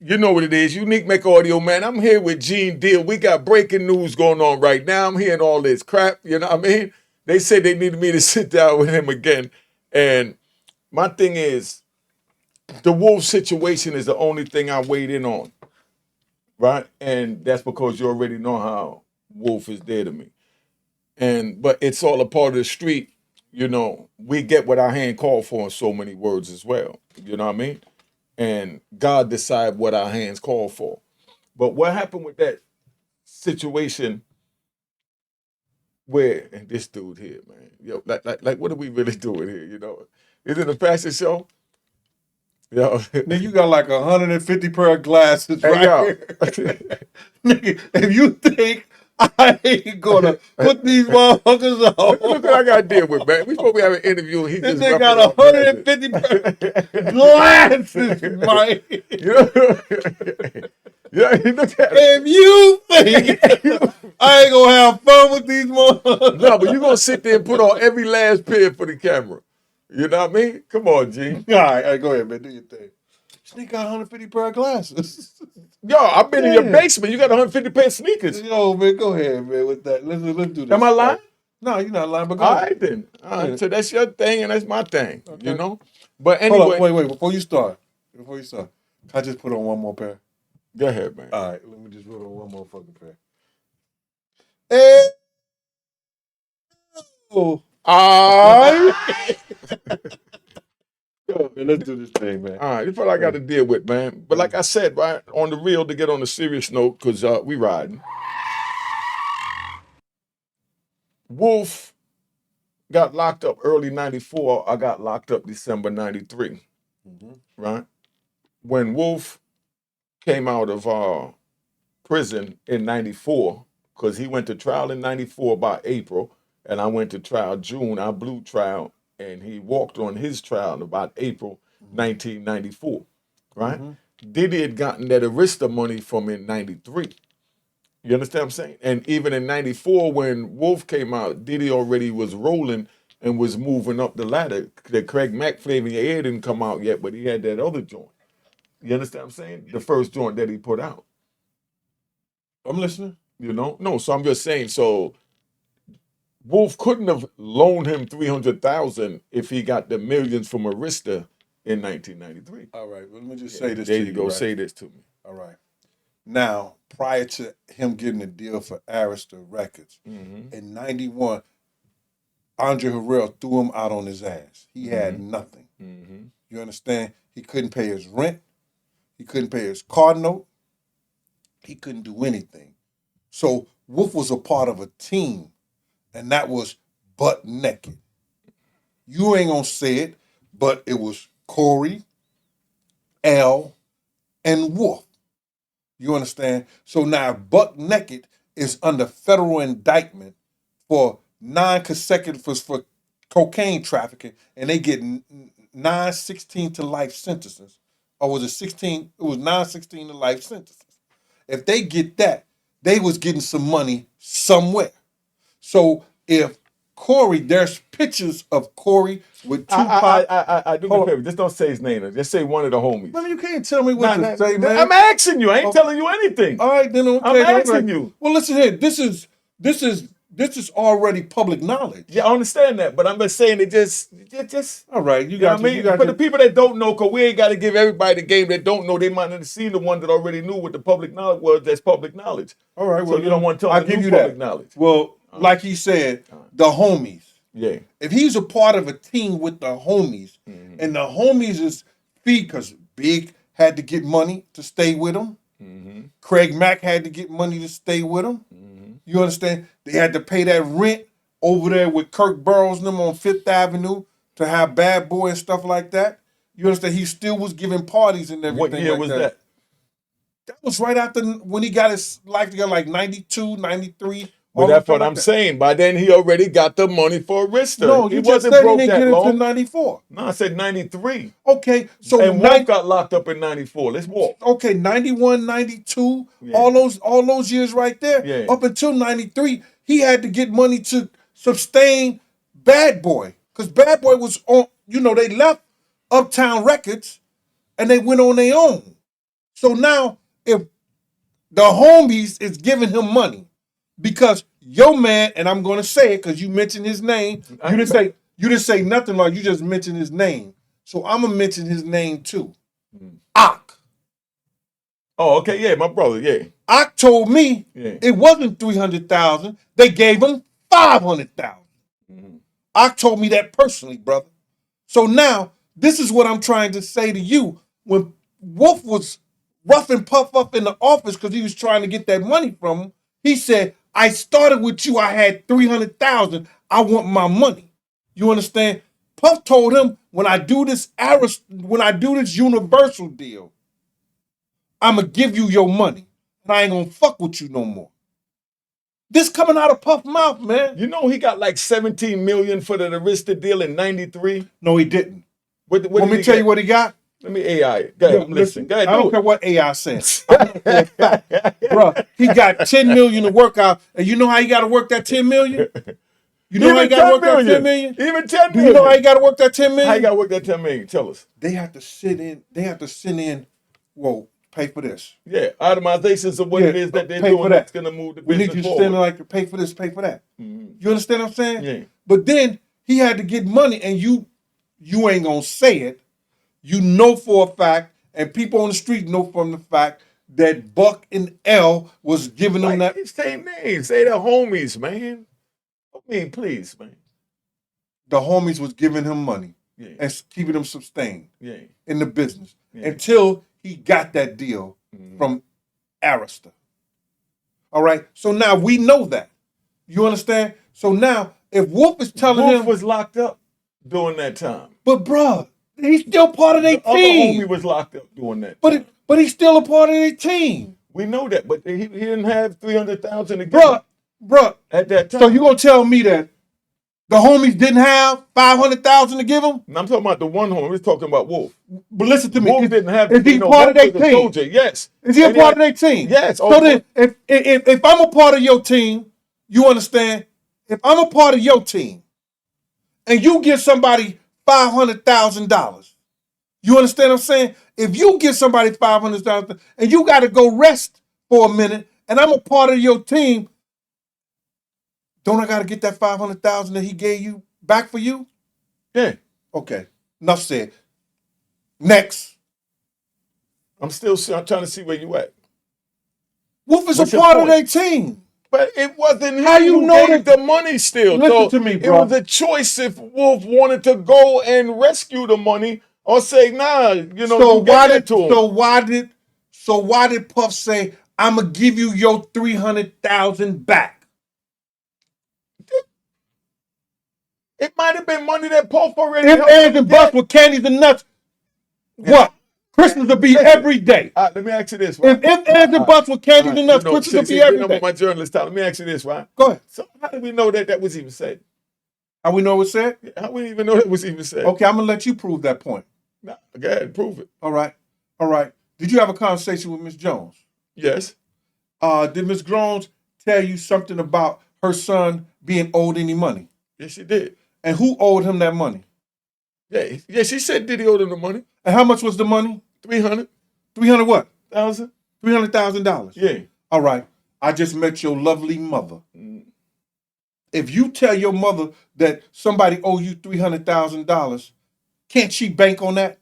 You know what it is. Unique Mecca Audio, man. I'm here with Gene Deal. We got breaking news going on right now. I'm hearing all this crap. You know what I mean? They said they needed me to sit down with him again. And my thing is, the Wolf situation is the only thing I weighed in on, right? And that's because you already know how Wolf is there to me. But it's all a part of the street. You know, we get what our hand called for in so many words as well. You know what I mean? And God decide what our hands call for. But what happened with that situation where and this dude here, man, yo, like, what are we really doing here? You know, is it a fashion show? Yo, Nigga, you got like 150 pair of glasses hey, right yo. here. Nigga, if you think I ain't gonna put these motherfuckers on. Look what I got to deal with, man. We supposed to have an interview and he This just nigga roughing got our glasses. 150 pair of glasses, Mike. Yeah, look at If you think I ain't gonna have fun with these motherfuckers. No, but you gonna sit there and put on every last pair for the camera. You know what I mean? Come on, G. All right, go ahead, man. Do your thing. This nigga got 150 pair of glasses. Yo, I've been in your Yeah. basement. You got 150 pair of sneakers. Yo, man, go ahead, man, with that. Let's do this. Am I lying? No, you're not lying, but go All ahead. right then. All right, Yeah. so that's your thing and that's my thing. Okay. You know. But Hold anyway, on, wait. Before you start, can I just put on one more pair? go ahead, man. All right, let me just put on one more fucking pair. Hey. Oh. All right. Yo, man, let's do this thing, man. All right, that's what I got to deal with, man. But like I said, right on the real, to get on a serious note, because we riding. Wolf got locked up early '94. I got locked up December '93. Right when Wolf came out of prison in '94, because he went to trial in '94 by April, and I went to trial June. I blew trial, and he walked on his trial in about April 1994. Right? Diddy had gotten that Arista money from in '93. You understand what I'm saying? And even in '94, when Wolf came out, Diddy already was rolling and was moving up the ladder. The Craig Mack Flavor Your Air didn't come out yet, but he had that other joint. You understand what I'm saying? The first joint that he put out. I'm listening. You know? No, so I'm just saying, so Wolf couldn't have loaned him $300,000 if he got the millions from Arista in 1993. All right, well, let me just say this There to you go, right? say this to me. All right. Now, prior to him getting a deal for Arista Records, in 91, Andre Harrell threw him out on his ass. He had nothing. You understand? He couldn't pay his rent. He couldn't pay his car note. He couldn't do anything. So Wolf was a part of a team, and that was Butt Naked. You ain't gonna say it, but it was Corey, L, and Wolf. You understand? So now Buck Naked is under federal indictment for 9 consecutive for cocaine trafficking, and they get 9, 16 to life sentences. Or was it 16? It was 9, 16 to life sentences. If they get that, they was getting some money somewhere. So if Corey, there's pictures of Corey with Tupac. I do me a favor. Just don't say his name. Just say one of the homies. Man, you can't tell me what to say, man. I'm asking you. I ain't telling you anything. All right, then okay. I'm asking you. Well, listen here. This is already public knowledge. Yeah, I understand that, but I'm just saying it just all right. You got what I mean? For the people that don't know, because we ain't got to give everybody the game that don't know. They might not have seen the one that already knew what the public knowledge was. That's public knowledge. All right. Well, so you don't want to tell I'll the give new you public that knowledge. Well, like he said, the homies. Yeah. If he's a part of a team with the homies, and the homies is feed, because Big had to get money to stay with him. Craig Mack had to get money to stay with him. You understand? They had to pay that rent over there with Kirk Burroughs and them on Fifth Avenue to have Bad Boy and stuff like that. You understand? He still was giving parties and everything. What year like was that? That was right after when he got his life together, like 92, 93. But that's what I'm saying. By then, he already got the money for Arista. No, he wasn't said broke he didn't that get long. Until 94. No, I said 93. Okay, so and Wolf got locked up in 94. Let's walk. Okay, 91, 92, all those years right there. Yeah. Up until 93, he had to get money to sustain Bad Boy. Because Bad Boy was on, they left Uptown Records and they went on their own. So now, if the homies is giving him money because your man, and I'm gonna say it because you mentioned his name. You didn't say nothing like you just mentioned his name. So I'm gonna mention his name too. Ak. Oh, okay, yeah, my brother, yeah. Ak told me it wasn't 300,000. They gave him 500,000. Ak told me that personally, brother. So now, this is what I'm trying to say to you. When Wolf was rough and puff up in the office because he was trying to get that money from him, he said, I started with you, I had 300,000. I want my money. You understand? Puff told him, when I do this Universal deal, I'ma give you your money. And I ain't gonna fuck with you no more. This coming out of Puff's mouth, man. You know he got like 17 million for the Arista deal in 93? No, he didn't. What Let me tell you what he got. Let me AI it. Go ahead, I'm listening. Go ahead, I don't care what AI says. Bro, he got 10 million to work out. And you know how he got to work that 10 million? You know how he got to work that 10 million? Even 10 million. Do you know how he got to work that 10 million? How you got to work that 10 million? Tell us. They have to send in, pay for this. Yeah, itemizations of what it is that they're doing that's going to move the business forward. We need you to stand like, pay for this, pay for that. Mm-hmm. You understand what I'm saying? Yeah. But then he had to get money, and you ain't going to say it. You know for a fact, and people on the street know from the fact that Buck and L was giving them that. Say names. Say the homies, man. I mean, please, man. The homies was giving him money and keeping him sustained in the business until he got that deal from Arista. All right? So now we know that. You understand? So now, if Wolf is telling him... Wolf was locked up during that time. But, bruh, he's still part of their team. The other homie was locked up during that time. But he's still a part of their team. We know that, but he didn't have 300,000 again. Bruh. At that time. So you gonna tell me that the homies didn't have 500,000 to give him? I'm talking about the one homie. We're talking about Wolf. But listen to me. Wolf didn't have. Is he part of their team? Soldier. Yes. Is he a part of their team? Yes. So then, if I'm a part of your team, you understand? If I'm a part of your team, and you give somebody $500,000, you understand what I'm saying? If you give somebody $500,000 and you got to go rest for a minute, and I'm a part of your team, don't I got to get that $500,000 that he gave you back for you? Yeah. Okay. Enough said. Next. I'm still trying to see where you at. Wolf is a part of their team. But it wasn't how you know gave the money still. Listen to me, bro. It was a choice if Wolf wanted to go and rescue the money or say, nah, you know, so why did Puff say, I'm gonna give you your 300,000 back? It might have been money that Puff already If Ands and Bucks with candies and nuts, what? Christmas will be every day. Let me ask you this, right? If Ands and Bucks with candies and nuts, Christmas will be every day. My journalist time. Let me ask you this, right? Go ahead. So how do we know that was even said? How we know it was said? How we even know that was even said? Okay, I'm gonna let you prove that point. Nah, go ahead, prove it. All right. Did you have a conversation with Miss Jones? Yes. Did Miss Jones tell you something about her son being owed any money? Yes, she did. And who owed him that money? Yeah, she said Diddy owed him the money. And how much was the money? 300. 300 what? $1,000. $300,000. Yeah. All right. I just met your lovely mother. If you tell your mother that somebody owe you $300,000, can't she bank on that?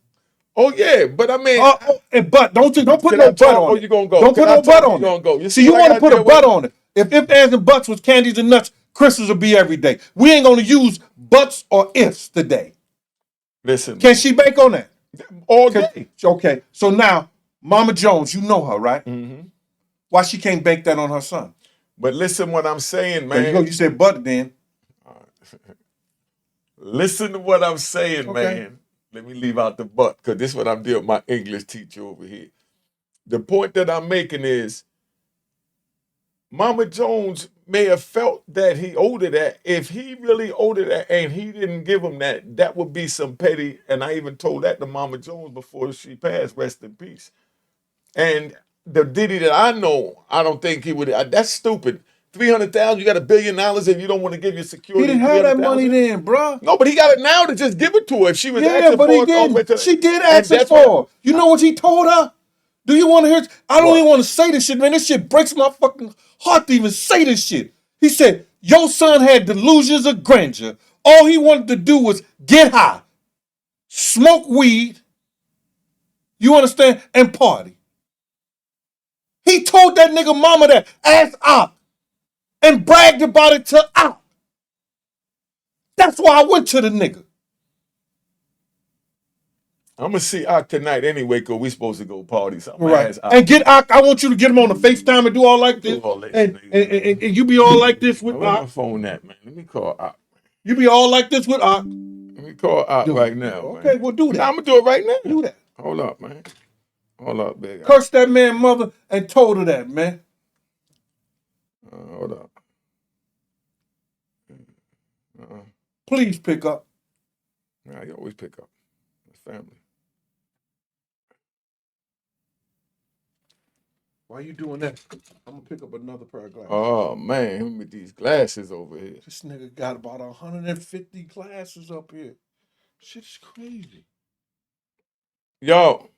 Oh yeah, but I mean, but don't put no but on it. You gonna go? Don't put no but on it. Gonna go. See, you want to put a but on it. If Ands and Bucks was candies and nuts, Christmas will be every day. We ain't gonna use buts or ifs today. Listen, can she bank on that? All day. Okay, so now Mama Jones, you know her, right? Mm-hmm. Why she can't bank that on her son? But listen, what I'm saying, man. There you go. You said but then. Listen to what I'm saying, man. Let me leave out the but, because this is what I'm dealing with my English teacher over here. The point that I'm making is Mama Jones may have felt that he owed her that. If he really owed her that and he didn't give him that, that would be some petty. And I even told that to Mama Jones before she passed, rest in peace. And the Diddy that I know, I don't think he would. That's stupid. 300,000, you got $1 billion and you don't want to give your security. He didn't have that money then, bro. No, but he got it now to just give it to her. If she was asking for it. She did ask it for. You know what he told her? Do you want to hear? I don't even want to say this shit, man. This shit breaks my fucking heart to even say this shit. He said, your son had delusions of grandeur. All he wanted to do was get high, smoke weed, you understand, and party. He told that nigga mama that, ass up, and bragged about it to out. That's why I went to the nigga. I'm gonna see Ock tonight anyway, cause we supposed to go party. So right. And get Ock. I want you to get him on the FaceTime and do all like this. And you be all like this with Ock. Where's my phone at, man? Let me call Ock. You be all like this with Ock. Let me call Ock right now. Okay, man. Well do that. I'm gonna do it right now. Do that. Hold up, man. Hold up, big. Curse that man mother and told her that, man. Hold up. Please pick up. Nah, you always pick up. It's family. Why you doing that? I'm gonna pick up another pair of glasses. Oh man, look at these glasses over here. This nigga got about 150 glasses up here. Shit's crazy. Yo,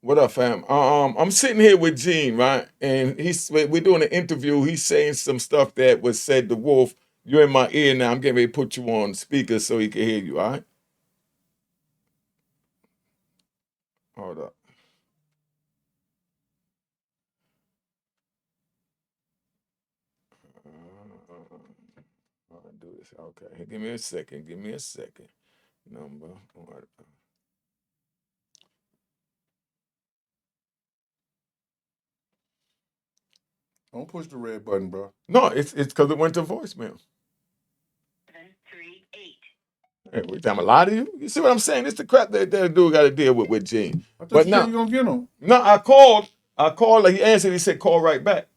what up, fam? I'm sitting here with Gene, right? And we're doing an interview. He's saying some stuff that was said to Wolf. You're in my ear now. I'm getting ready to put you on speaker so he can hear you, all right? Hold up. I'll do this. Okay, give me a second. Number. Don't push the red button, bro. No, it's because it went to voicemail. 738. Hey, we time a lot of you. You see what I'm saying? It's the crap that dude got to deal with Gene. I thought But you now said you gonna get him. No, I called. Like he answered. He said, "Call right back."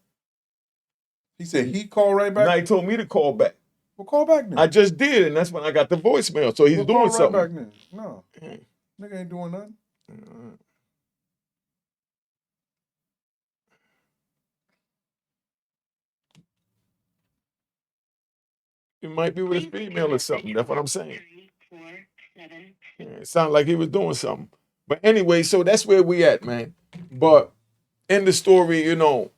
He said he called right back. Now he told me to call back. Well, call back then. I just did, and that's when I got the voicemail. So he's doing call something. Right back then. No, nigga ain't doing nothing. It might be with his female or something. That's what I'm saying. It sounded like he was doing something. But anyway, so that's where we at, man. But in the story, you know,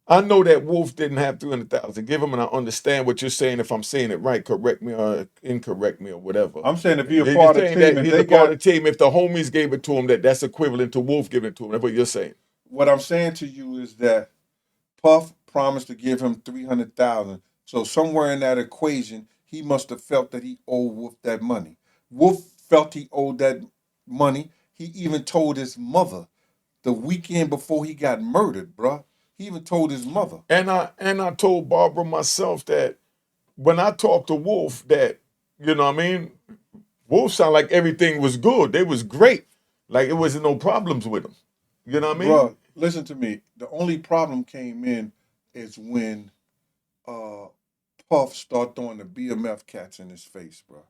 I know that Wolf didn't have 300,000. Give him, and I understand what you're saying. If I'm saying it right, correct me or incorrect me or whatever. I'm saying if you're a part of the team, he's a part of the team. If the homies gave it to him, that's equivalent to Wolf giving it to him. That's what you're saying. What I'm saying to you is that Puff promised to give him 300,000. So somewhere in that equation, he must have felt that he owed Wolf that money. Wolf felt he owed that money. He even told his mother the weekend before he got murdered, bruh. He even told his mother. And I told Barbara myself that when I talked to Wolf that, you know what I mean, Wolf sounded like everything was good. They was great. Like it wasn't no problems with him. You know what I mean? Bruh, listen to me. The only problem came in is when Puff started throwing the BMF cats in his face, bro.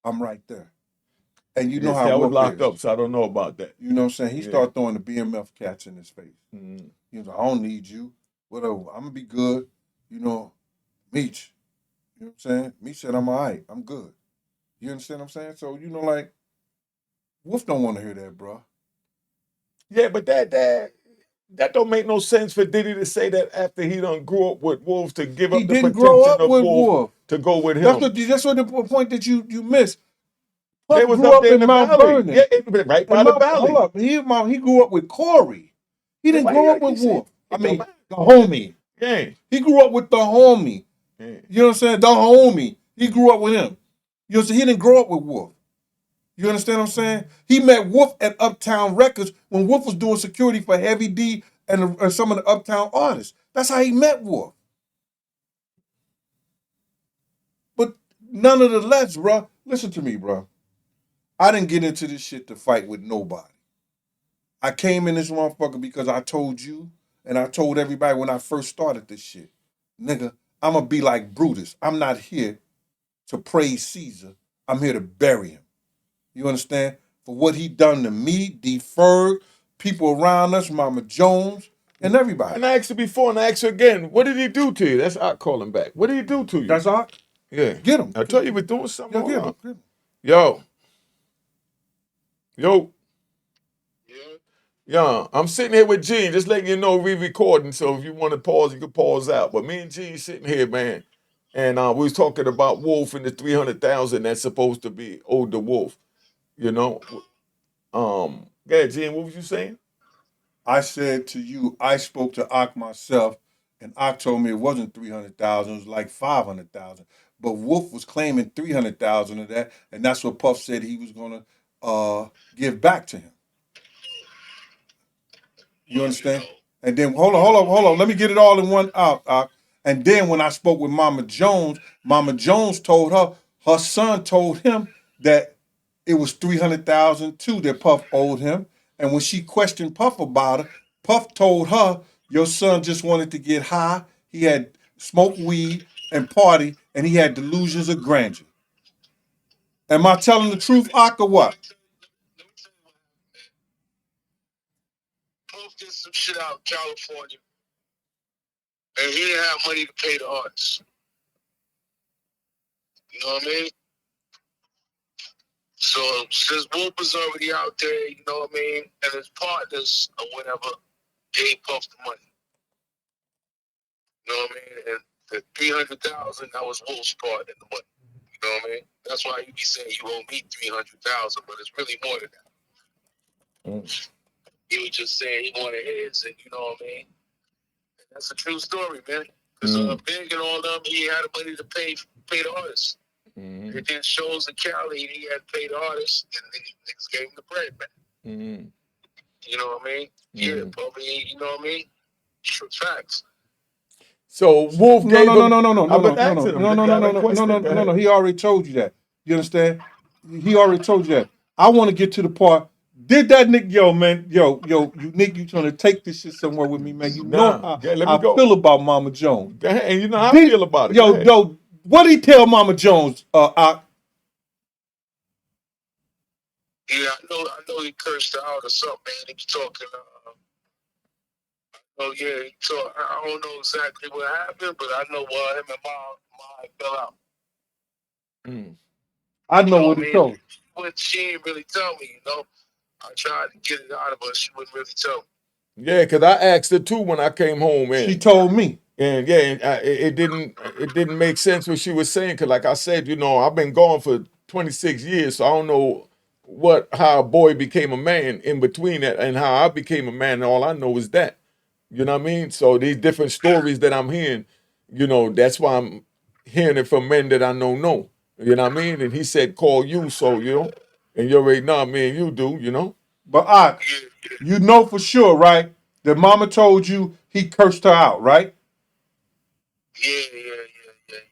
I'm right there. And you know how I was Wolf locked is. up, so I don't know about that. You know what I'm saying? He started throwing the BMF cats in his face. Mm-hmm. He was like, I don't need you. Whatever. I'm going to be good. You know, Meech. You know what I'm saying? Meech said, I'm all right. I'm good. You understand what I'm saying? So, you know, like, Wolf don't want to hear that, bro. Yeah, but that don't make no sense for Diddy to say that after he done grew up with Wolf to give up the potential of Wolf to go with him. That's what the point that you missed. They was up there in the valley. Yeah, right by the valley. Hold up. He grew up with Corey. He didn't grow up with Wolf. I mean, the homie. Yeah. He grew up with the homie. Yeah. You know what I'm saying? The homie. He grew up with him. You know what I'm saying? He didn't grow up with Wolf. You understand what I'm saying? He met Wolf at Uptown Records when Wolf was doing security for Heavy D and some of the Uptown artists. That's how he met Wolf. But nonetheless, bro, listen to me, bro. I didn't get into this shit to fight with nobody. I came in this motherfucker because I told you and I told everybody when I first started this shit, nigga, I'm going to be like Brutus. I'm not here to praise Caesar. I'm here to bury him. You understand? For what he done to me, deferred, people around us, Mama Jones, and everybody. And I asked you before and I asked you again, what did he do to you? That's Art calling back. What did he do to you? That's Art? Yeah. Get him. I told you he was doing something. Get him. Yo. Yeah, I'm sitting here with Gene, just letting you know we recording. So if you want to pause, you can pause out. But me and Gene sitting here, man, and we was talking about Wolf and the 300,000 that's supposed to be owed to Wolf. You know, yeah, Gene, what was you saying? I said to you, I spoke to Ak myself, and Ak told me it wasn't 300,000, it was like 500,000. But Wolf was claiming 300,000 of that, and that's what Puff said he was gonna give back to him. You understand? And then hold on. Let me get it all in one out. And then when I spoke with Mama Jones told her son told him that it was 300,000 too that Puff owed him. And when she questioned Puff about it, Puff told her, "Your son just wanted to get high. He had smoked weed and party, and he had delusions of grandeur." Am I telling the truth, Ak, or what? Puff did some shit out in California, and he didn't have money to pay the artists. You know what I mean? So since Wolf was already out there, you know what I mean, and his partners or whatever gave Puff the money. You know what I mean? And the 300,000 that was Wolf's part in the money. You know what I mean? That's why you be saying you owe me 300,000, but it's really more than that. He was just saying he wanted his, and you know what I mean. And that's a true story, man. Because Big and all them, he had the money to pay the artists. They did shows in Cali, and he had to pay the artists, and then niggas gave him the bread, man. You know what I mean? Yeah, probably. You know what I mean? Facts. So Wolf gave him. I've been asking him. No. He already told you that. You understand? He already told you that. I want to get to the part. Did that nigga, Unique, you trying to take this shit somewhere with me, man? You know how I feel about Mama Jones. And you know how I feel about it. Yo, what did he tell Mama Jones? Yeah, I know he cursed her out or something, man. He was talking. Oh yeah, so I don't know exactly what happened, but I know him and Ma fell out. I know what he told. But she didn't really tell me, you know. I tried to get it out of her. She wouldn't really tell me. Yeah, because I asked her too when I came home, and she told me. And yeah, it didn't make sense what she was saying. Cause like I said, you know, I've been gone for 26 years, so I don't know how a boy became a man in between that and how I became a man. And all I know is that, you know what I mean. So these different stories that I'm hearing, you know, that's why I'm hearing it from men that I know. You know what I mean? And he said, "Call you," so you know, and you already know me and you do, you know. But you know for sure, right? That Mama told you he cursed her out, right? Yeah.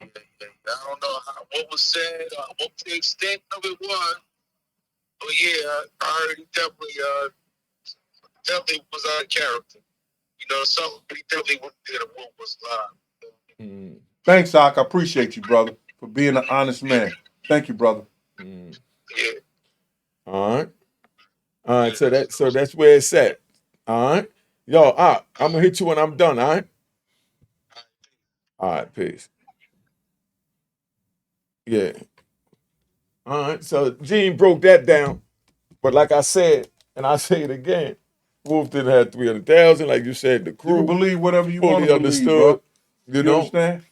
I don't know what was said, what the extent of it was. But yeah, I heard he definitely was out of character. You know, something he definitely did what was live. Thanks, Ak. I appreciate you, brother, for being an honest man. Thank you, brother. Yeah. All right. So that's where it's at. All right. Yo, I'm gonna hit you when I'm done. All right. All right. Peace. Yeah. All right. So Gene broke that down, but like I said, and I say it again, Wolf didn't have 300,000, like you said. The crew. You can believe whatever you want fully to believe, understood. bro. You know. Understand?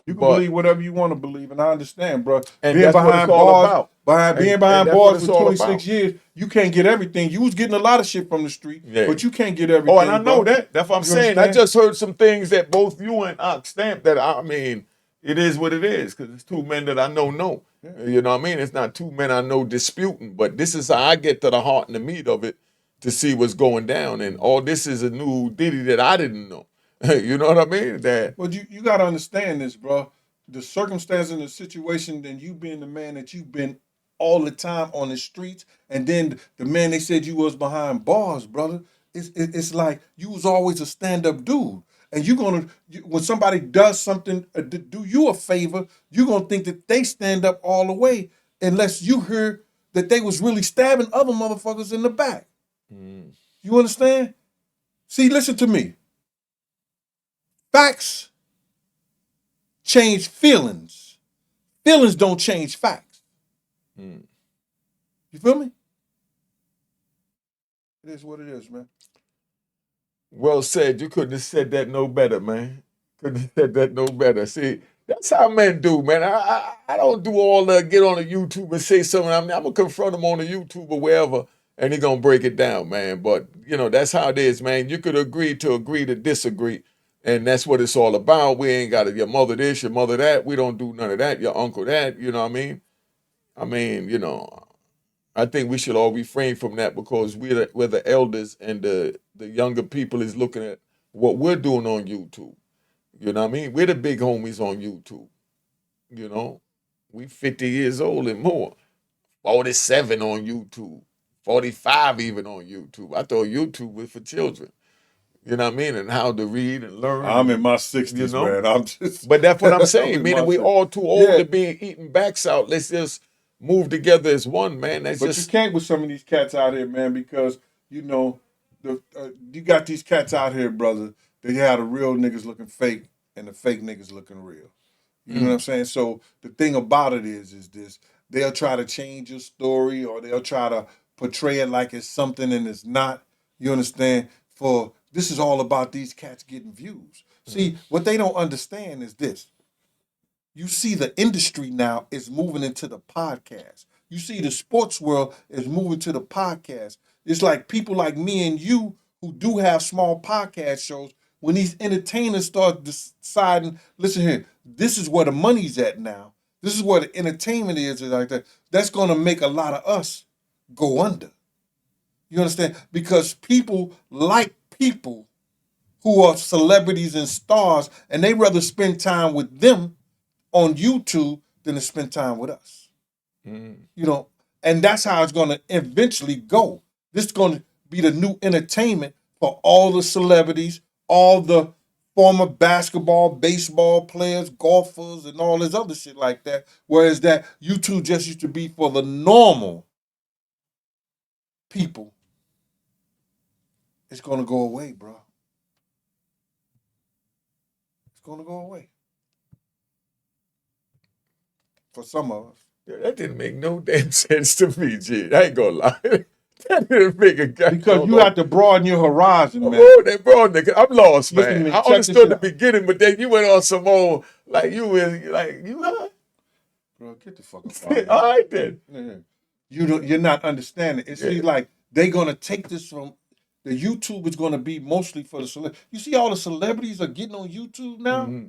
You can believe whatever you want to believe, and I understand, bro. And being that's what it's all about. Being behind bars for 26 years, you can't get everything. You was getting a lot of shit from the street, but you can't get everything. Oh, and I know that. That's what I'm saying. Understand? I just heard some things that both you and Ox stamped that, I mean, it is what it is, because it's two men that I know. Yeah. You know what I mean? It's not two men I know disputing, but this is how I get to the heart and the meat of it to see what's going down. And all this is a new Diddy that I didn't know. You know what I mean? Well, you got to understand this, bro. The circumstance and the situation, then you being the man that you've been all the time on the streets, and then the man they said you was behind bars, brother. It's like you was always a stand-up dude. And when somebody does something, do you a favor, you're going to think that they stand up all the way unless you hear that they was really stabbing other motherfuckers in the back. You understand? See, listen to me. Facts change feelings. Feelings don't change facts. You feel me? It is what it is, man. Well said. You couldn't have said that no better, man. Couldn't have said that no better. See, that's how men do, man. I don't do all the get on the YouTube and say something. I'm gonna confront him on the YouTube or wherever, and he gonna break it down, man. But you know, that's how it is, man. You could agree to disagree, and that's what it's all about. We ain't got your mother this, your mother that. We don't do none of that. Your uncle that. You know what I mean? I mean, you know, I think we should all refrain from that because we're the elders and the younger people is looking at what we're doing on YouTube. You know what I mean? We're the big homies on YouTube. You know, we 50 years old and more. 47 on YouTube. 45 even on YouTube. I thought YouTube was for children. You know what I mean? And how to read and learn. I'm and, in my 60s, you know? man. I'm just. But that's what I'm I'm saying. in Meaning my we 60s. all too old Yeah. to be eating backs out. Let's just move together as one, man. That's But just. you can't with some of these cats out here, man, because you know you got these cats out here, brother. They had the real niggas looking fake and the fake niggas looking real. You know what I'm saying? So the thing about it is this: they'll try to change your story or they'll try to portray it like it's something and it's not. You understand? For this is all about these cats getting views. See, what they don't understand is this. You see the industry now is moving into the podcast. You see the sports world is moving to the podcast. It's like people like me and you who do have small podcast shows, when these entertainers start deciding, listen here, this is where the money's at now. This is where the entertainment is like that. That's going to make a lot of us go under. You understand? Because people like people who are celebrities and stars, and they rather spend time with them on YouTube than to spend time with us. You know, and that's how it's going to eventually go. This is going to be the new entertainment for all the celebrities, all the former basketball, baseball players, golfers, and all this other shit like that. Whereas that YouTube just used to be for the normal people. It's going to go away, bro. It's going to go away. For some of us. That didn't make no damn sense to me, G. I ain't gonna lie. That didn't make a guy. Because you have to broaden your horizon, man. Oh, that bro, nigga, I'm lost, Listen to man. me, I check this understood the out. beginning, but then you went on some old like you was like you. Bro, get the fuck up out of here. All right then. Yeah. You're not understanding. It's like they're gonna take this from the YouTube is gonna be mostly for the celebrities. You see all the celebrities are getting on YouTube now?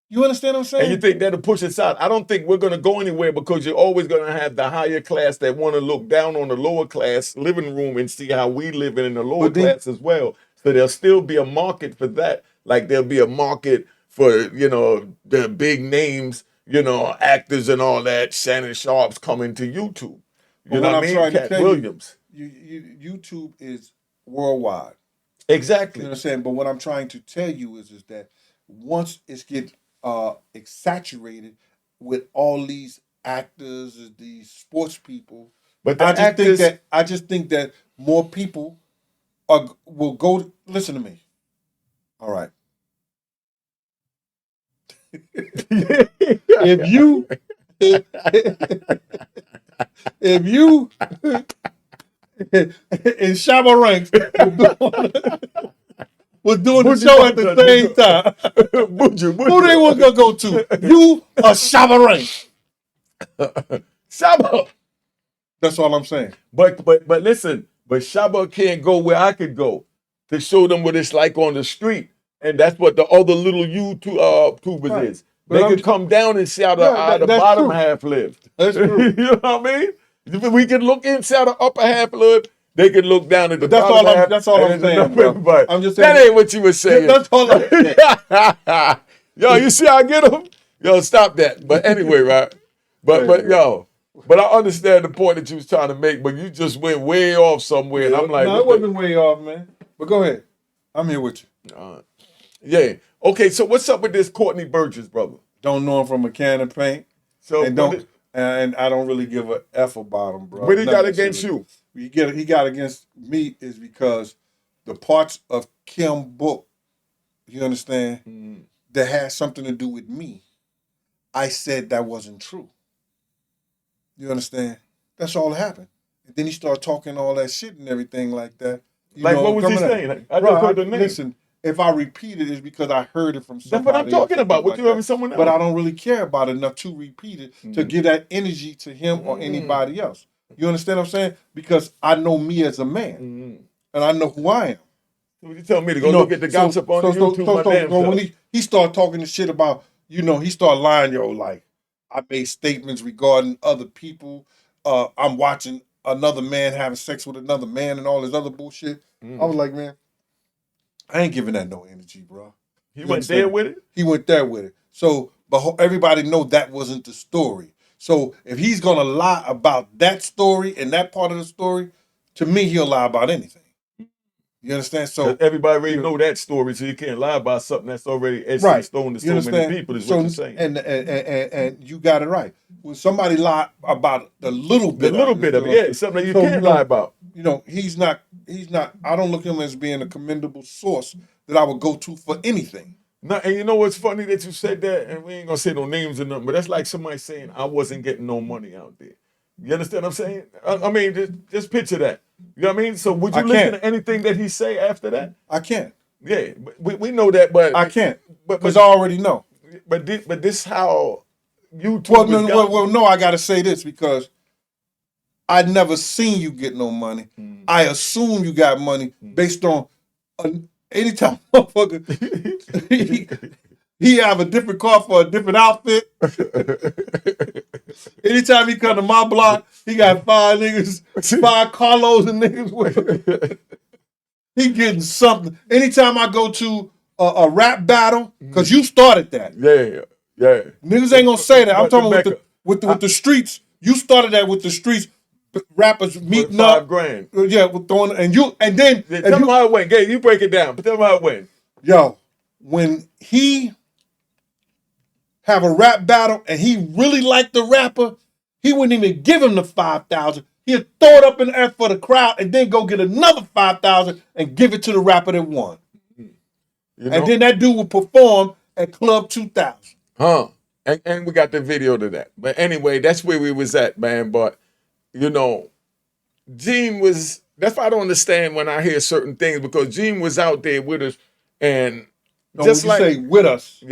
You understand what I'm saying? And you think that'll push us out? I don't think we're gonna go anywhere because you're always gonna have the higher class that want to look down on the lower class living room and see how we live in the lower class as well. So there'll still be a market for that. Like there'll be a market for the big names, actors and all that. Shannon Sharp's coming to YouTube. You know what I mean? Cat Williams. YouTube is worldwide. Exactly. You know what I'm saying? But what I'm trying to tell you is that once it's get saturated with all these actors, these sports people, but I just think that more people will go. Listen to me. All right. if you in Shabba ranks was doing the show at the same time. Who they was gonna go to? You or Shabba ranks? Shabba. That's all I'm saying. But listen, but Shabba can't go where I could go to show them what it's like on the street, and that's what the other little YouTubers is. They could come down and see how the bottom half live. That's true. You know what I mean? We can look inside the upper half live. They can look down at the bottom half. That's all I'm saying, bro. But I'm just saying that ain't what you were saying. That's all I'm saying. Yo, you see how I get them? Yo, stop that. But anyway, right? But I understand the point that you was trying to make, but you just went way off somewhere, and I'm like, no, it wasn't way off, man. But go ahead. I'm here with you. Yeah. Okay, so what's up with this Courtney Burgess, brother? Don't know him from a can of paint. So and I don't really give a F about him, bro. What he got against you? He got against me is because the parts of Kim book, you understand, that has something to do with me, I said that wasn't true. You understand? That's all that happened. And then he started talking all that shit and everything like that. Like, what was he saying? I just heard the name. Listen, if I repeat it, it's because I heard it from somebody. That's what I'm talking about. What you heard from someone else? But I don't really care about it enough to repeat it to give that energy to him or anybody else. You understand what I'm saying? Because I know me as a man, and I know who I am. So you tell me to go look at the gossip on YouTube. So when he started talking the shit about, he started lying, like, I made statements regarding other people. I'm watching another man having sex with another man and all this other bullshit. I was like, man, I ain't giving that no energy, bro. He went there with it? He went there with it. So, but everybody know that wasn't the story. So if he's going to lie about that story and that part of the story, to me, he'll lie about anything. You understand? So everybody already know that story, so you can't lie about something that's already etched in stone to so many people, is what you're saying. And you got it right. When somebody lie about the little bit of it, something that you can't lie about. He's not, I don't look at him as being a commendable source that I would go to for anything. No, and you know what's funny that you said that, and we ain't gonna say no names or nothing, but that's like somebody saying I wasn't getting no money out there. You understand what I'm saying? I mean, just picture that. You know what I mean? So would you listen to anything that he say after that? I can't. Yeah, we know that, but I can't. Because I already know. But this how YouTube. Well, no, I gotta say this because I never seen you get no money. I assume you got money based on anytime motherfucker he have a different car for a different outfit. Anytime he come to my block, he got 5 niggas, 5 Carlos and niggas with him. He getting something. Anytime I go to a rap battle, because you started that. Yeah. Niggas ain't gonna say that. I'm talking with the streets. You started that with the streets. Rappers meeting up. $5 grand. Yeah, with throwing and then tell them how it went. Gabe, you break it down. But tell them how it went. Yo, when he have a rap battle and he really liked the rapper, he wouldn't even give him the 5,000. He'd throw it up in the air for the crowd and then go get another 5,000 and give it to the rapper that won. And then that dude would perform at Club 2000. And we got the video to that. But anyway, that's where we was at, man. But Gene was. That's why I don't understand when I hear certain things, because Gene was out there with us, and just like say with us,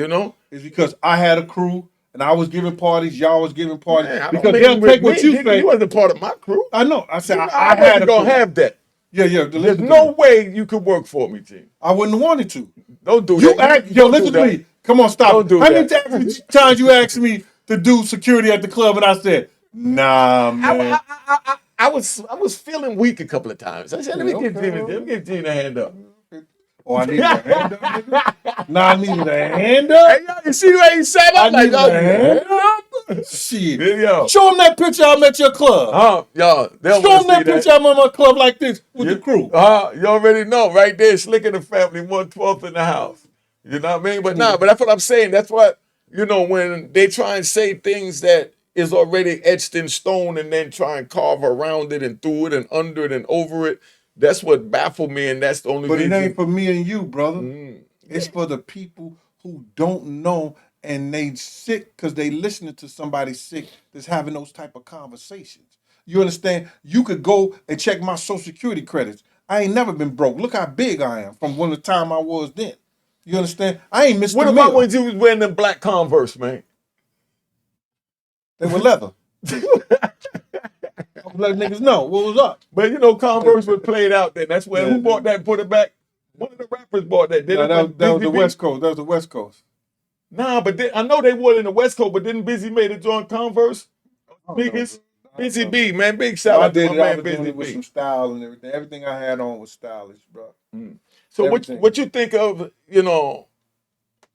is because I had a crew and I was giving parties, y'all was giving parties. Man, because they'll take what you say. You wasn't part of my crew. I know. I said I had to go have that. Yeah. There's no way you could work for me, Gene. I wouldn't have wanted to. Don't do that. Listen to me. Come on, stop. Don't do How many times you asked me to do security at the club and I said, nah, man. I was feeling weak a couple of times. I said, let me give Gene a hand up. Oh, I needed a hand up, nigga? Nah, I needed a hand up? Hey, yo, you see the way he said it? I needed a hand up? Shit. Yo. Show him that picture I'm at your club. Yo, show him that picture I'm at my club like this with the crew. You already know. Right there, Slick and the family, 1/12 in the house. You know what I mean? But but that's what I'm saying. That's what, when they try and say things that is already etched in stone and then try and carve around it and through it and under it and over it, that's what baffled me, and that's the only reason. But it ain't for me and you, brother. It's for the people who don't know and they sick because they listening to somebody sick that's having those type of conversations. You understand? You could go and check my Social Security credits. I ain't never been broke. Look how big I am from the time I was then. You understand? I ain't missed. What about when you was wearing them black Converse, man? They were leather. I'm letting niggas know what was up. But Converse was played out then. That's where who bought that and put it back? One of the rappers bought that. That was the West Coast. That was the West Coast. Nah, but I know they wore it in the West Coast, but didn't Busy made it join Converse? Biggest? Busy B, man. Big shout out to my man Busy B. With some style and everything. Everything I had on was stylish, bro. So what you think of,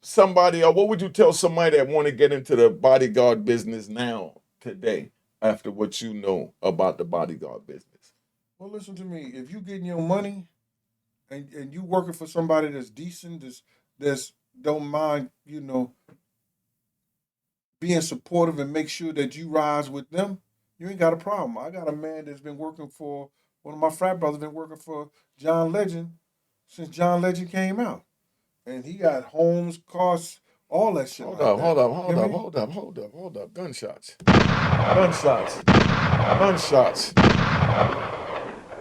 somebody, or what would you tell somebody that want to get into the bodyguard business now, today, after what you know about the bodyguard business? Well, listen to me. If you getting your money and you working for somebody that's decent, that's don't mind, being supportive and make sure that you rise with them, you ain't got a problem. I got a man that's been working for, one of my frat brothers been working for John Legend since John Legend came out. And he got homes, cars, all that shit. Hold up. Gunshots.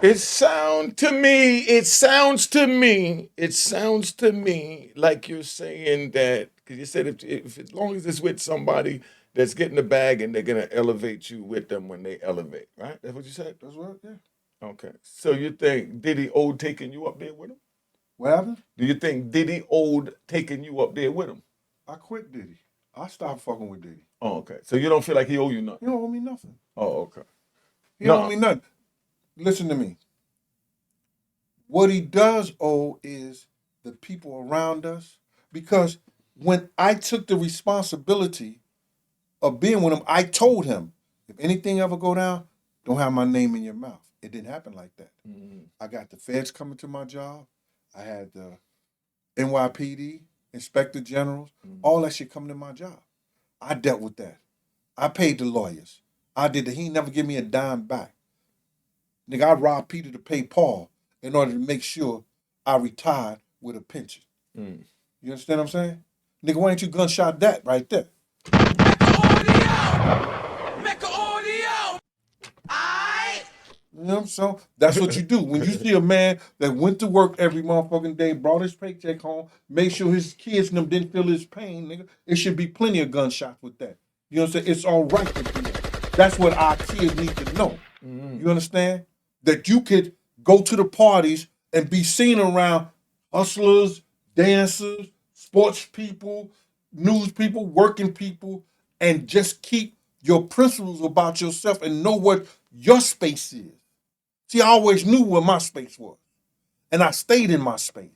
It sounds to me like you're saying that, because you said if as long as it's with somebody that's getting the bag and they're gonna elevate you with them when they elevate, right? That's what you said? That's right, yeah. Okay. So you think Diddy owed taking you up there with him? What happened? Do you think Diddy owed taking you up there with him? I quit Diddy. I stopped fucking with Diddy. Oh, okay. So you don't feel like he owe you nothing? He don't owe me nothing. Oh, okay. He don't owe me nothing. Listen to me. What he does owe is the people around us, because when I took the responsibility of being with him, I told him, if anything ever go down, don't have my name in your mouth. It didn't happen like that. Mm-hmm. I got the feds coming to my job. I had the NYPD, Inspector Generals, all that shit coming to my job. I dealt with that. I paid the lawyers. I did that. He never give me a dime back. Nigga, I robbed Peter to pay Paul in order to make sure I retired with a pension. Mm. You understand what I'm saying? Nigga, why ain't you gunshot that right there? Mecca audio. You know what I'm saying? That's what you do. When you see a man that went to work every motherfucking day, brought his paycheck home, made sure his kids and them didn't feel his pain, nigga, it should be plenty of gunshots with that. You know what I'm saying? It's all right to do that. That's what our kids need to know. Mm-hmm. You understand? That you could go to the parties and be seen around hustlers, dancers, sports people, news people, working people, and just keep your principles about yourself and know what your space is. See, I always knew where my space was, and I stayed in my space.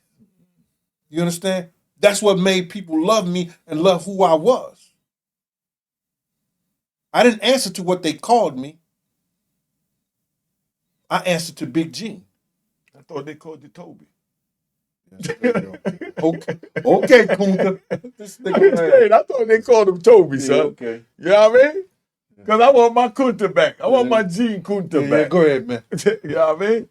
You understand? That's what made people love me and love who I was. I didn't answer to what they called me. I answered to Big G. I thought they called you Toby. Okay, Kunta. This nigga, I thought they called him Toby, son. Okay. You know what I mean? Because I want my Kunta back. I want my Gene Kunta back. Yeah, go ahead, man. You know what I mean?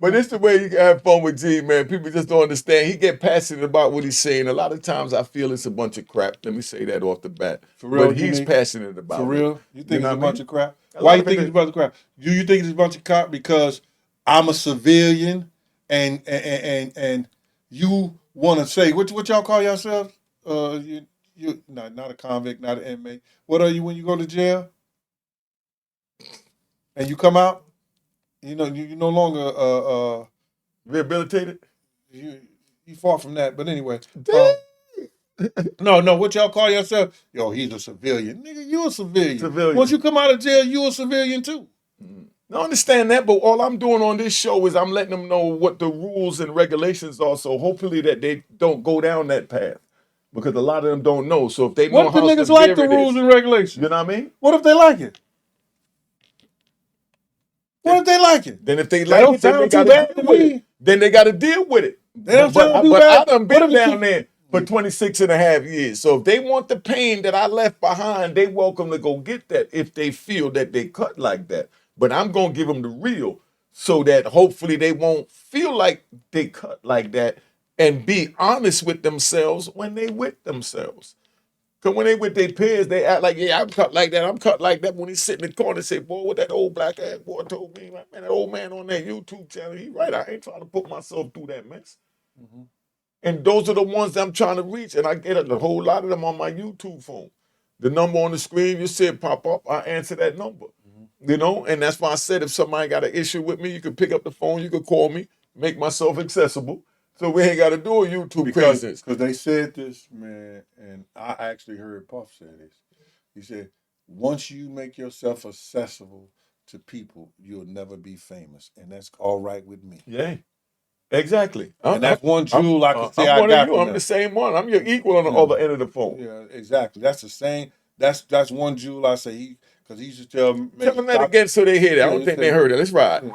But it's the way you can have fun with Gene, man. People just don't understand. He get passionate about what he's saying. A lot of times I feel it's a bunch of crap. Let me say that off the bat. For real, but he's passionate about it. For real? You think it's a bunch of crap? A Why you think it's a bunch of crap? Do you think it's a bunch of crap because I'm a civilian and you want to say, what y'all call yourselves? You not a convict, not an inmate. What are you when you go to jail? And you come out? You know, you no longer rehabilitated. You far from that, but anyway. No, what y'all call yourself? Yo, he's a civilian. Nigga, you a civilian. Once you come out of jail, you a civilian too. I understand that, but all I'm doing on this show is I'm letting them know what the rules and regulations are, so hopefully that they don't go down that path. Because a lot of them don't know. So if they know what if the niggas like the rules and regulations? You know what I mean? What if they like it? What if they like it? Then if they like it, then they got to deal with it. Then they got to deal with it. They don't sound too bad. bad. I done been down there for 26 and a half years. So if they want the pain that I left behind, they welcome to go get that if they feel that they cut like that. But I'm going to give them the real so that hopefully they won't feel like they cut like that and be honest with themselves when they with themselves. Because when they with their peers, they act like, yeah, I'm cut like that, I'm cut like that. When he sit in the corner and say, boy, what that old black ass boy told me, man, that old man on that YouTube channel, he right, I ain't trying to put myself through that mess. Mm-hmm. And those are the ones that I'm trying to reach, and I get a whole lot of them on my YouTube phone. The number on the screen, you see it pop up, I answer that number. Mm-hmm. You know, and that's why I said if somebody got an issue with me, you can pick up the phone, you can call me, make myself accessible. So we ain't got to do a YouTube craziness. Because they said this, man, and I actually heard Puff say this. He said, once you make yourself accessible to people, you'll never be famous. And that's all right with me. Yeah, exactly. And that's one jewel I can say I'm I one got of you. from I'm them. the same one. I'm your equal on the other end of the phone. Yeah, exactly. That's the same. That's one jewel I say. Because he used to tell me. Tell them that again so they hear it. I don't think they heard it. Let's ride.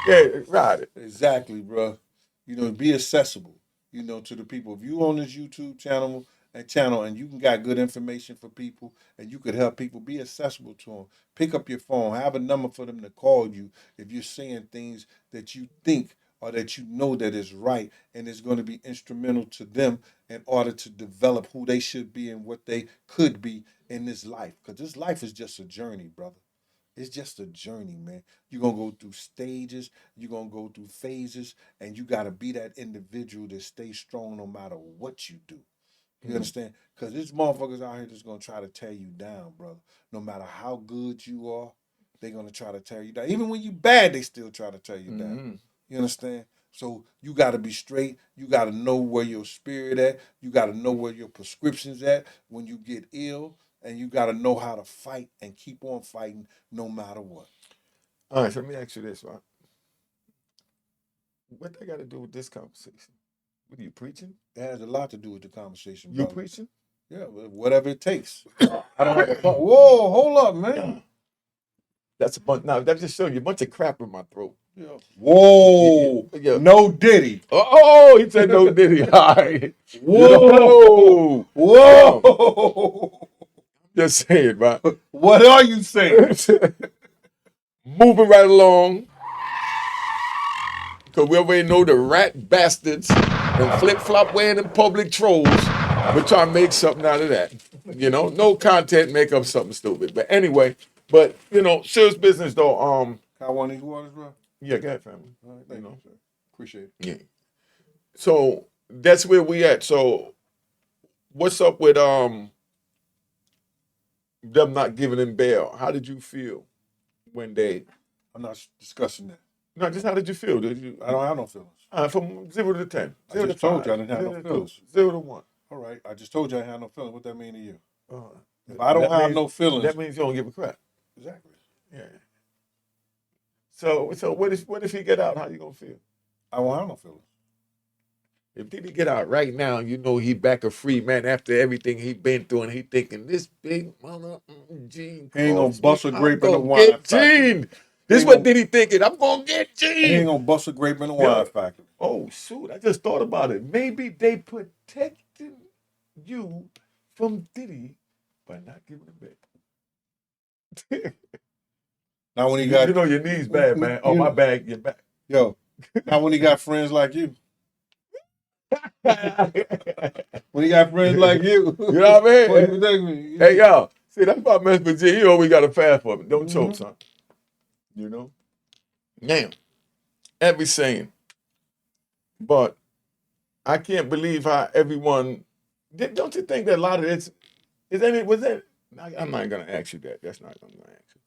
Yeah, ride it. Exactly, bro. You know, be accessible, you know, to the people. If you on this YouTube channel and you can got good information for people and you could help people, be accessible to them. Pick up your phone, have a number for them to call you if you're saying things that you think or that you know that is right and it's going to be instrumental to them in order to develop who they should be and what they could be in this life. Because this life is just a journey, brother. It's just a journey, man. You're going to go through stages. You're going to go through phases. And you got to be that individual that stays strong no matter what you do. You understand? Because there's motherfuckers out here that's going to try to tear you down, brother. No matter how good you are, they're going to try to tear you down. Even when you bad, they still try to tear you down. You understand? So you got to be straight. You got to know where your spirit at. You got to know where your prescription's at when you get ill. And you got to know how to fight and keep on fighting no matter what. All right, so let me ask you this, right? What they got to do with this conversation? What are you preaching? It has a lot to do with the conversation, You brother. preaching? Yeah, whatever it takes. I don't have a phone. Whoa, hold up, man. That's a bunch. Now that just shows you a bunch of crap in my throat. Yeah. Whoa, Yeah. no Diddy. Oh, he said no Diddy. All right. Whoa, whoa. Just saying, right? What are you saying? Moving right along. Because we already know the rat bastards and flip-flop wearing and public trolls will try to make something out of that. You know, no content, make up something stupid. But anyway, serious business though. Can I want these waters, bro? Yeah, go ahead, family. All right, thank you, sir. Appreciate it. Yeah. So that's where we at. So what's up with them not giving him bail? How did you feel when they? I'm not discussing that. No, just how did you feel? Did you? I don't have no feelings. From 0 to 10. I just told you I didn't have no feelings. 0 to 1. All right, I just told you I had no feelings. What that mean to you? If I don't have no feelings, that means you don't give a crap. Exactly. Yeah. So what if he get out? How you gonna feel? I won't have no feelings. If Diddy get out right now, you know he back a free man after everything he been through, and he thinking this big mother Gene. He ain't gonna bust a grape in the wine get factory. Gene. This is what Diddy thinking. I'm gonna get Gene. He ain't gonna bust a grape in the wine factory. Oh shoot! I just thought about it. Maybe they protected you from Diddy by not giving him back. Now when he got, you know your knees bad, man. Oh, my bag, your back. Yo, now when he got friends like you. When he got friends like you. You know what I mean? What you protect me? Hey, y'all. See, that's why I mess with G. You always got to fast for me. Don't choke, son. You know? Now, every saying. But I can't believe how everyone. Don't you think that a lot of this I'm not going to ask you that. That's not what I'm going to ask you.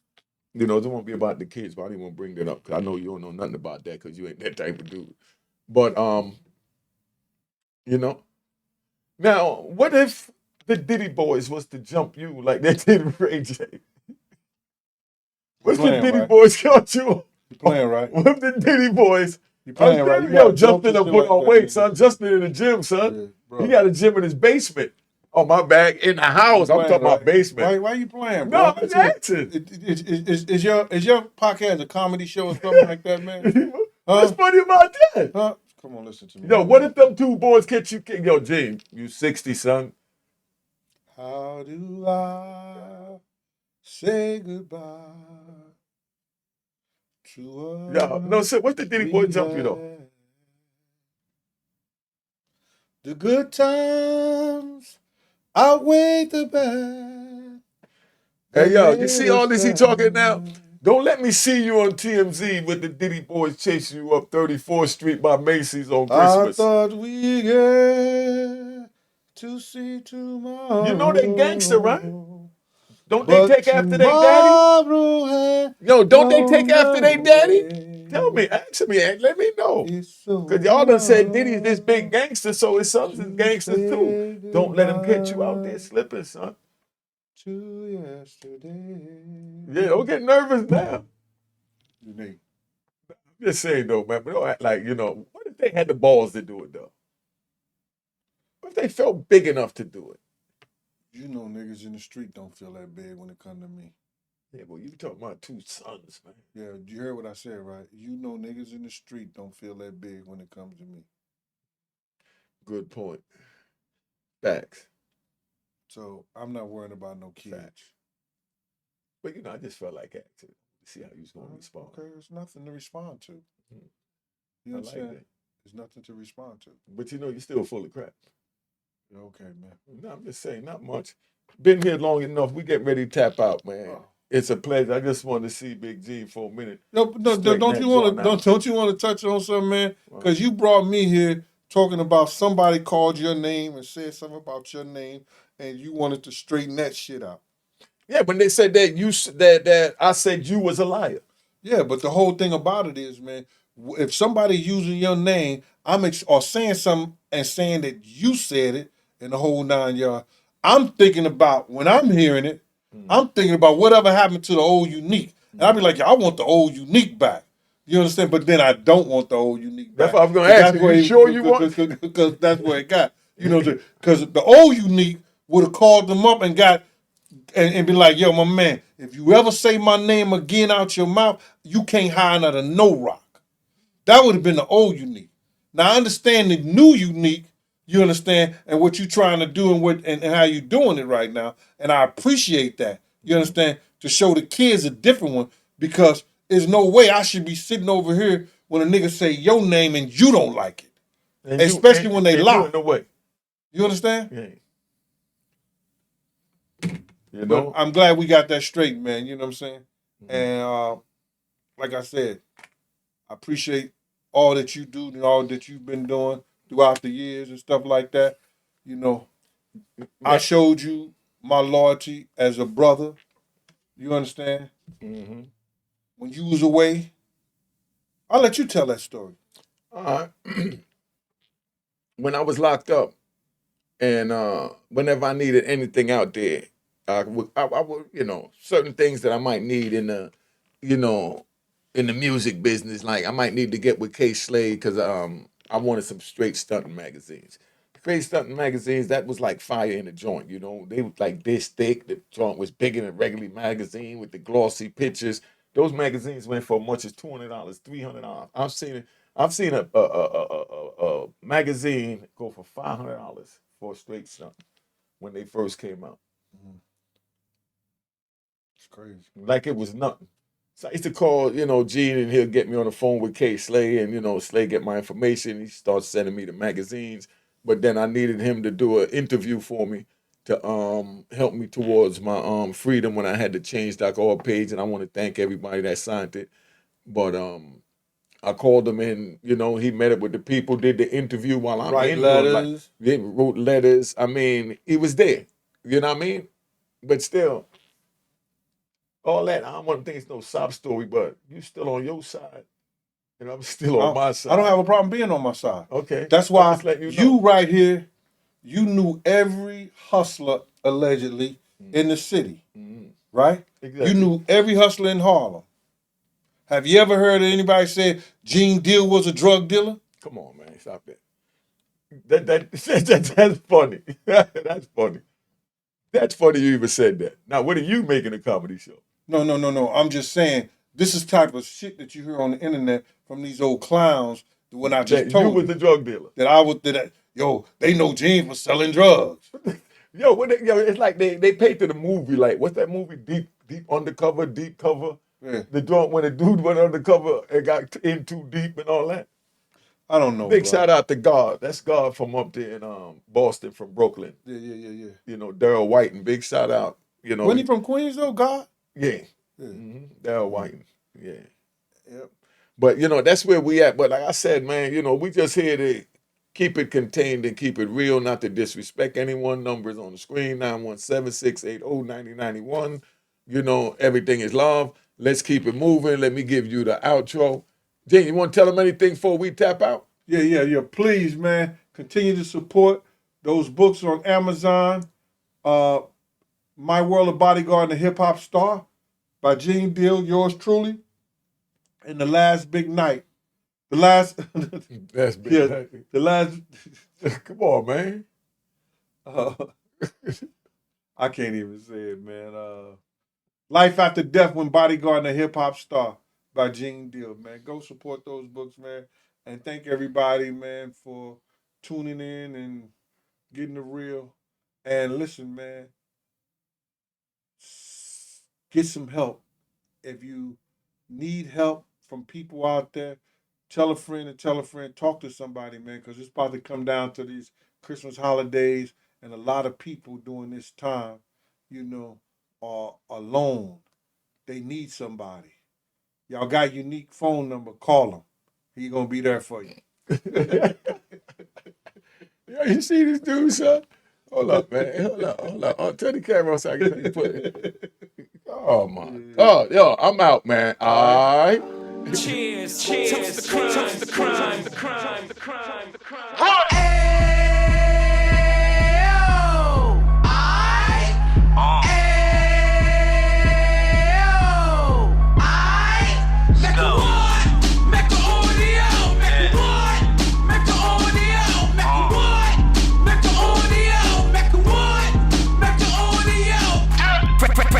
You know, it won't be about the kids, but I didn't want to bring that up because I know you don't know nothing about that because you ain't that type of dude. But, you know, now, what if the Diddy boys was to jump you like they did Ray J? What's the Diddy boys got you? You playing right? What if the Diddy boys? You playing right? Yo, Justin done put on weight, son. Justin in the gym, son. Yeah, he got a gym in his basement. Oh, my bag in the house. I'm talking about basement. Why you playing, bro? No, I'm asking. Is your podcast a comedy show or something like that, man? What's funny about that? Huh? Come on, listen to me. Yo, what if them two boys catch you? Yo, Gene, you 60, son. How do I say goodbye to us? Yo, no, sir, what's the Diddy boy jump you, though? The good times outweigh the bad. Hey, yo, you see all this he talking now? Don't let me see you on TMZ with the Diddy boys chasing you up 34th Street by Macy's on Christmas. I thought we get to see tomorrow. You know they gangster, right? Don't they take after their daddy? Yo, don't they take after their daddy? Tell me, answer me, let me know. Because y'all done said Diddy's this big gangster, so his sons is gangsters too. Don't let him catch you out there slipping, son. To yesterday. Yeah, don't get nervous now. Unique. I'm just saying though, man, but don't act like, what if they had the balls to do it though? What if they felt big enough to do it? You know niggas in the street don't feel that big when it come to me. Yeah, well, you talking about two sons, man. Yeah, you heard what I said, right? You know niggas in the street don't feel that big when it comes to me. Good point. Facts. So I'm not worrying about no kids. Facts. But I just felt like acting to see how you was gonna respond. Okay, there's nothing to respond to. You understand? Like there's nothing to respond to. But you're still full of crap. Okay, man. No, I'm just saying, not much. Been here long enough. We get ready to tap out, man. It's a pleasure. I just wanted to see Big G for a minute. No, Straighten don't that you want joint to out. don't you want to touch on something, man? Because you brought me here talking about somebody called your name and said something about your name, and you wanted to straighten that shit out. Yeah, when they said that that I said you was a liar. Yeah, but the whole thing about it is, man, if somebody using your name, or saying something and saying that you said it in the whole 9 yards, I'm thinking about when I'm hearing it, I'm thinking about whatever happened to the old Unique, and I'll be like, I want the old Unique back. You understand? But then I don't want the old Unique That's back. what I was gonna ask you. You sure you want? Because that's where it got. You know, because the old Unique would have called them up and got and be like, yo, my man, if you ever say my name again out your mouth, you can't hide under no rock. That would have been the old Unique. Now I understand the new Unique, you understand, and what you're trying to do and how you're doing it right now. And I appreciate that. You understand? To show the kids a different one, because there's no way I should be sitting over here when a nigga say your name and you don't like it. And Especially when they lie. you in the way. You understand? Yeah. You But know? I'm glad we got that straight, man. You know what I'm saying? And like I said, I appreciate all that you do and all that you've been doing throughout the years and stuff like that. You know, I showed you my loyalty as a brother. You understand? Mm-hmm. When you was away, I'll let you tell that story. When I was locked up, and whenever I needed anything out there, I would, certain things that I might need in the, in the music business. Like I might need to get with K Slade because I wanted some straight stunting magazines. Straight stunting magazines, that was like fire in the joint. They were like this thick. The joint was bigger than a regular magazine with the glossy pictures. Those magazines went for as much as $200, $300. I've seen a magazine go for $500 for a straight stunt when they first came out. It's crazy. Like it was nothing. So I used to call, Gene, and he'll get me on the phone with K Slay, and Slay get my information. He starts sending me the magazines. But then I needed him to do an interview for me to help me towards my freedom when I had to change.org page, and I want to thank everybody that signed it. But I called him in, he met up with the people, did the interview while I'm Write in here. letters. Like, wrote letters. I mean, he was there. You know what I mean? But still, all that, I don't want to think it's no sob story, but you still on your side, and I'm still on my side. I don't have a problem being on my side. Okay. That's I'm why just letting you right here, you knew every hustler allegedly in the city, right? Exactly. You knew every hustler in Harlem. Have you ever heard anybody say Gene Deal was a drug dealer? Come on, man, stop that. That's funny. That's funny. That's funny you even said that. Now, what are you making a comedy show? No. I'm just saying this is type of shit that you hear on the internet from these old clowns. When I just told you was the drug dealer. They know Gene for selling drugs. It's like they painted a movie like what's that movie? Deep Undercover, Deep Cover. Yeah. The joint when the dude went undercover and got in too deep and all that. I don't know. Big shout out to God. That's God from up there in Boston, from Brooklyn. Yeah. Daryl Whiten. Big shout out. Wasn't he from Queens though, God? Yeah. Mm-hmm. Daryl Whiten. Yeah. Yep. But that's where we at. But like I said, man, we just here to keep it contained and keep it real, not to disrespect anyone. Numbers on the screen, 917-680-9091. Everything is love. Let's keep it moving. Let me give you the outro. Jane, you want to tell them anything before we tap out? Yeah. Please, man, continue to support those books on Amazon. My World of Bodyguard and the Hip Hop Star by Gene Deal, yours truly. And The Last Big Night. The last Night. The last Come on, man. I can't even say it, man. Life After Death When Bodyguard and the Hip Hop Star by Gene Deal, man. Go support those books, man. And thank everybody, man, for tuning in and getting the real. And listen, man, get some help. If you need help from people out there, tell a friend and tell a friend. Talk to somebody, man, because it's about to come down to these Christmas holidays, and a lot of people during this time, are alone. They need somebody. Y'all got Unique phone number, call him. He gonna be there for you. Yeah, you see this dude, son? Hold up, man. Hold up. Oh, turn the camera on so I can put it. Oh, my God. Yo, I'm out, man. All right. Cheers, cheers, the crime, the crime, the crime, the crime, the crime.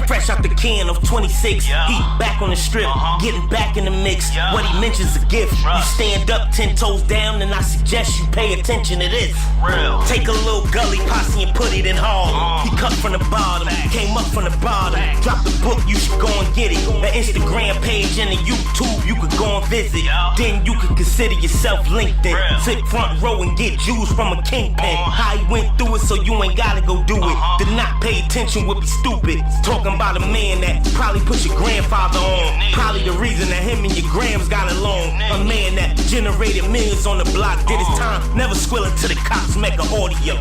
Fresh out the can of 26, he back on the strip, getting back in the mix. What he mentions a gift. You stand up 10 toes down, and I suggest you pay attention to this. Take a little gully posse and put it in hard. He cut from the bottom, came up from the bottom. Drop the book, you should go and get it. The Instagram page and the YouTube, you could go and visit. Then you could consider yourself LinkedIn. Sit front row and get Jews from a kingpin. How he went through it, so you ain't gotta go do it. To not pay attention would be stupid. Talking about a man that probably put your grandfather on. Probably the reason that him and your grams got along. A man that generated millions on the block, did his time, never squealing to the cops, make an audio.